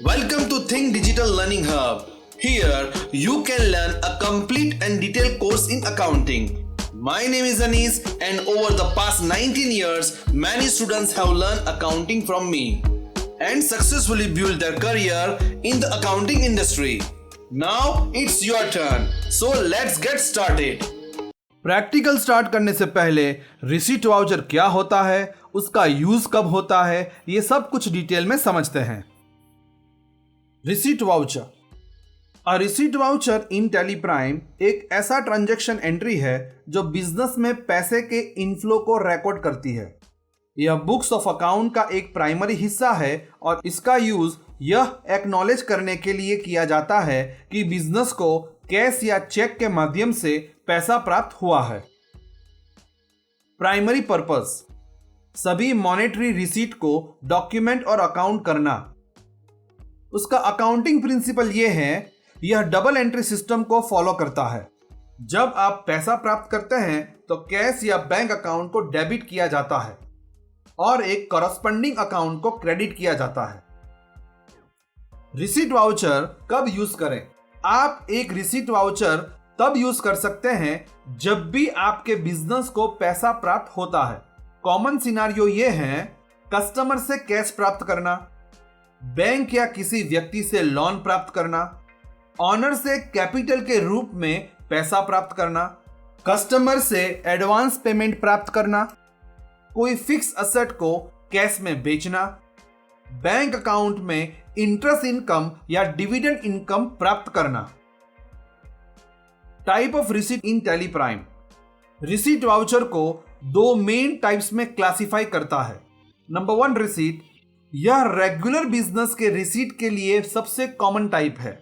Welcome to Think Digital Learning Hub. Here you can learn a complete and detailed course in accounting. My name is Anis and over the past 19 years, many students have learned accounting from me and successfully built their career in the accounting industry. Now it's your turn. So let's get started. Practical start करने से पहले receipt voucher क्या होता है, उसका use कब होता है, ये सब कुछ डिटेल में समझते हैं। Receipt voucher. A receipt voucher in tally prime एक ऐसा ट्रांजैक्शन एंट्री है जो बिजनेस में पैसे के इनफ्लो को रिकॉर्ड करती है। यह बुक्स ऑफ अकाउंट का एक प्राइमरी हिस्सा है और इसका यूज यह एक्नॉलेज करने के लिए किया जाता है कि बिजनेस को कैश या चेक के माध्यम से पैसा प्राप्त हुआ है। प्राइमरी पर्पस: सभी मॉनेटरी रिसीट को डॉक्यूमेंट और अकाउंट करना। उसका अकाउंटिंग प्रिंसिपल यह है, यह डबल एंट्री सिस्टम को फॉलो करता है। जब आप पैसा प्राप्त करते हैं तो कैश या बैंक अकाउंट को डेबिट किया जाता है और एक कॉरस्पॉन्डिंग अकाउंट को क्रेडिट किया जाता है। रिसीट वाउचर कब यूज करें? आप एक रिसीट वाउचर तब यूज कर सकते हैं जब भी आपके बिजनेस को पैसा प्राप्त होता है। कॉमन सिनारियो ये है, कस्टमर से कैश प्राप्त करना, बैंक या किसी व्यक्ति से लोन प्राप्त करना, ऑनर से कैपिटल के रूप में पैसा प्राप्त करना, कस्टमर से एडवांस पेमेंट प्राप्त करना, कोई फिक्स असेट को कैश में बेचना, बैंक अकाउंट में इंटरेस्ट इनकम या डिविडेंड इनकम प्राप्त करना। Type of receipt in tally prime. Receipt voucher को दो मेन टाइप्स में क्लासिफाई करता है। Number 1 receipt. यह रेगुलर बिजनेस के रिसीट के लिए सबसे कॉमन टाइप है।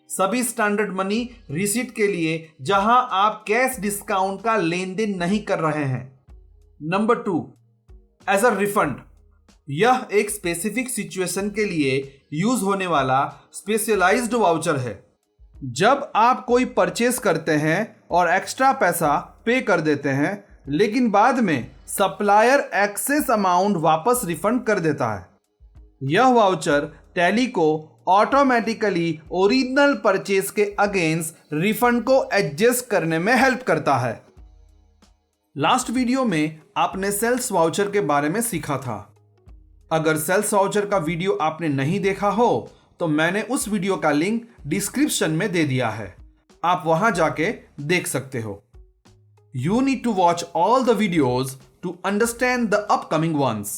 सभी स्टैंडर्ड मनी रिसीट के लिए जहां आप कैश डिस्काउंट का लेन देन नहीं कर रहे हैं। Number 2 as a refund. यह एक स्पेसिफिक सिचुएशन के लिए यूज होने वाला स्पेशलाइज्ड वाउचर है। जब आप कोई परचेस करते हैं और एक्स्ट्रा पैसा पे कर देते हैं, लेकिन बाद में सप्लायर एक्सेस अमाउंट वापस रिफंड कर देता है। यह वाउचर टैली को ऑटोमेटिकली ओरिजिनल परचेस के अगेंस्ट रिफंड को एडजस्ट करने में हेल्प करता है। लास्ट वीडियो में आपने सेल्स वाउचर के बारे में सीखा था। अगर सेल्स वाउचर का वीडियो आपने नहीं देखा हो तो मैंने उस वीडियो का लिंक डिस्क्रिप्शन में दे दिया है, आप वहां जाके देख सकते हो। You need to watch all the videos to understand the upcoming ones.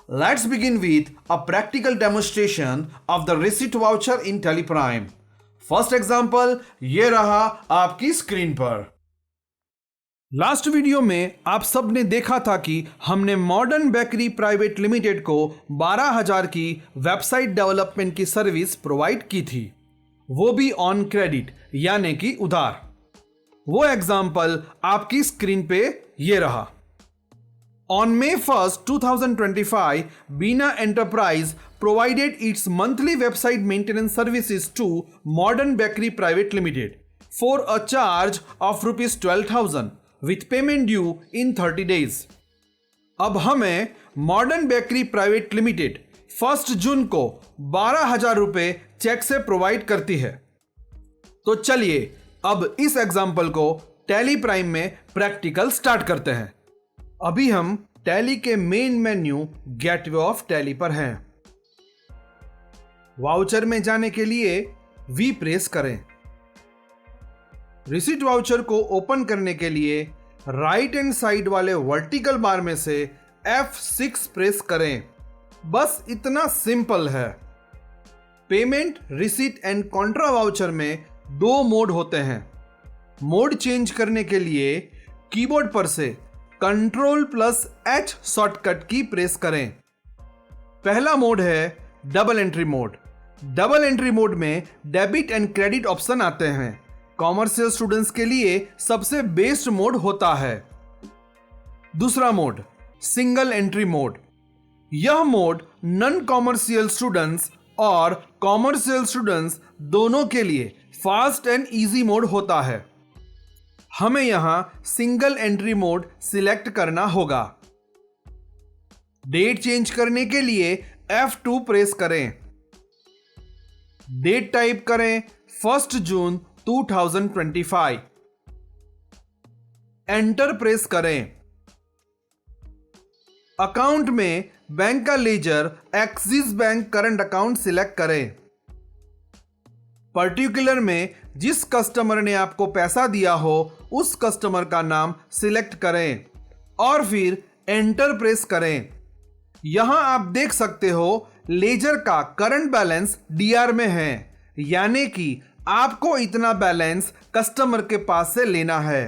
Let's begin with a practical demonstration of the receipt voucher in TelePrime. First example ये रहा आपकी स्क्रीन पर। लास्ट वीडियो में आप सब ने देखा था कि हमने मॉडर्न बेकरी प्राइवेट लिमिटेड को 12,000 की वेबसाइट डेवलपमेंट की सर्विस प्रोवाइड की थी, वो भी ऑन क्रेडिट यानी कि उधार। वो एग्जाम्पल आपकी स्क्रीन पे ये रहा। On May 1st, 2025, Bina Enterprise provided its monthly website maintenance services to Modern Bakery Private Limited for a charge of rupees 12,000 with payment due in 30 days. अब हमें Modern Bakery Private Limited 1 जून को 12,000 रुपए check से provide करती है। तो चलिए अब इस एग्जाम्पल को टैली प्राइम में प्रैक्टिकल स्टार्ट करते हैं। अभी हम टैली के main menu gateway of tally पर हैं। वाउचर में जाने के लिए वी प्रेस करें। रिसीट वाउचर को ओपन करने के लिए राइट हैंड साइड वाले वर्टिकल बार में से F6 प्रेस करें। बस इतना सिंपल है। Payment, receipt and Contra voucher में दो मोड होते हैं। मोड चेंज करने के लिए कीबोर्ड पर से Ctrl+H शॉर्टकट की प्रेस करें। पहला मोड है double entry mode. Double entry mode में डेबिट एंड क्रेडिट ऑप्शन आते हैं। कॉमर्शियल स्टूडेंट्स के लिए सबसे बेस्ट मोड होता है। दूसरा मोड सिंगल एंट्री मोड। यह मोड नॉन कॉमर्शियल स्टूडेंट्स और कॉमर्शियल स्टूडेंट्स दोनों के लिए फास्ट एंड इजी मोड होता है। हमें यहां सिंगल एंट्री मोड सिलेक्ट करना होगा। डेट चेंज करने के लिए F2 प्रेस करें। डेट टाइप करें 1 जून 2025। एंटर प्रेस करें। अकाउंट में बैंक का ledger Axis Bank current account select करें। पर्टिकुलर में जिस कस्टमर ने आपको पैसा दिया हो उस कस्टमर का नाम सिलेक्ट करें और फिर एंटर प्रेस करें। यहां आप देख सकते हो लेजर का करंट बैलेंस डीआर में है, यानी कि आपको इतना बैलेंस कस्टमर के पास से लेना है।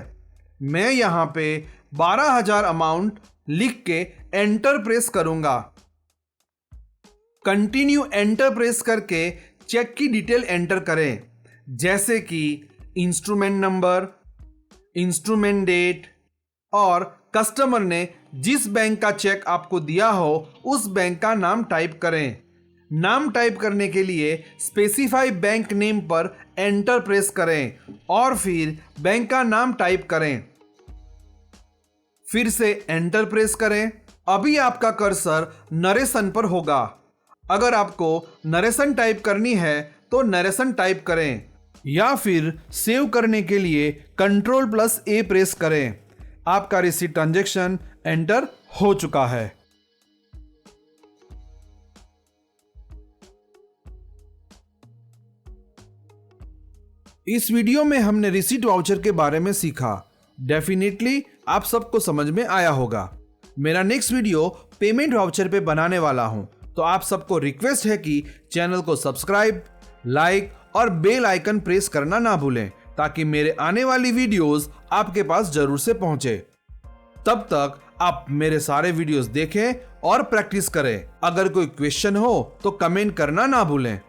मैं यहां पे 12,000 अमाउंट लिख के एंटर प्रेस करूंगा। कंटिन्यू एंटर प्रेस करके चेक की डिटेल एंटर करें, जैसे कि इंस्ट्रूमेंट नंबर, इंस्ट्रूमेंट डेट और कस्टमर ने जिस बैंक का चेक आपको दिया हो उस बैंक का नाम टाइप करें। नाम टाइप करने के लिए स्पेसिफाई बैंक नेम पर एंटर प्रेस करें और फिर बैंक का नाम टाइप करें। फिर से एंटर प्रेस करें। अभी आपका कर्सर नरेशन पर होगा। अगर आपको नरेशन टाइप करनी है तो नरेशन टाइप करें या फिर सेव करने के लिए Ctrl+A प्रेस करें। आपका रिसीट ट्रांजैक्शन एंटर हो चुका है। इस वीडियो में हमने रिसीट वाउचर के बारे में सीखा। डेफिनेटली आप सबको समझ में आया होगा। मेरा नेक्स्ट वीडियो पेमेंट वाउचर पे बनाने वाला हूं, तो आप सबको रिक्वेस्ट है कि चैनल को सब्सक्राइब, लाइक और बेल आइकन प्रेस करना ना भूलें, ताकि मेरे आने वाली वीडियोस आपके पास जरूर से पहुंचे। तब तक आप मेरे सारे वीडियोस देखें और प्रैक्टिस करें। अगर कोई क्वेश्चन हो तो कमेंट करना ना भूलें।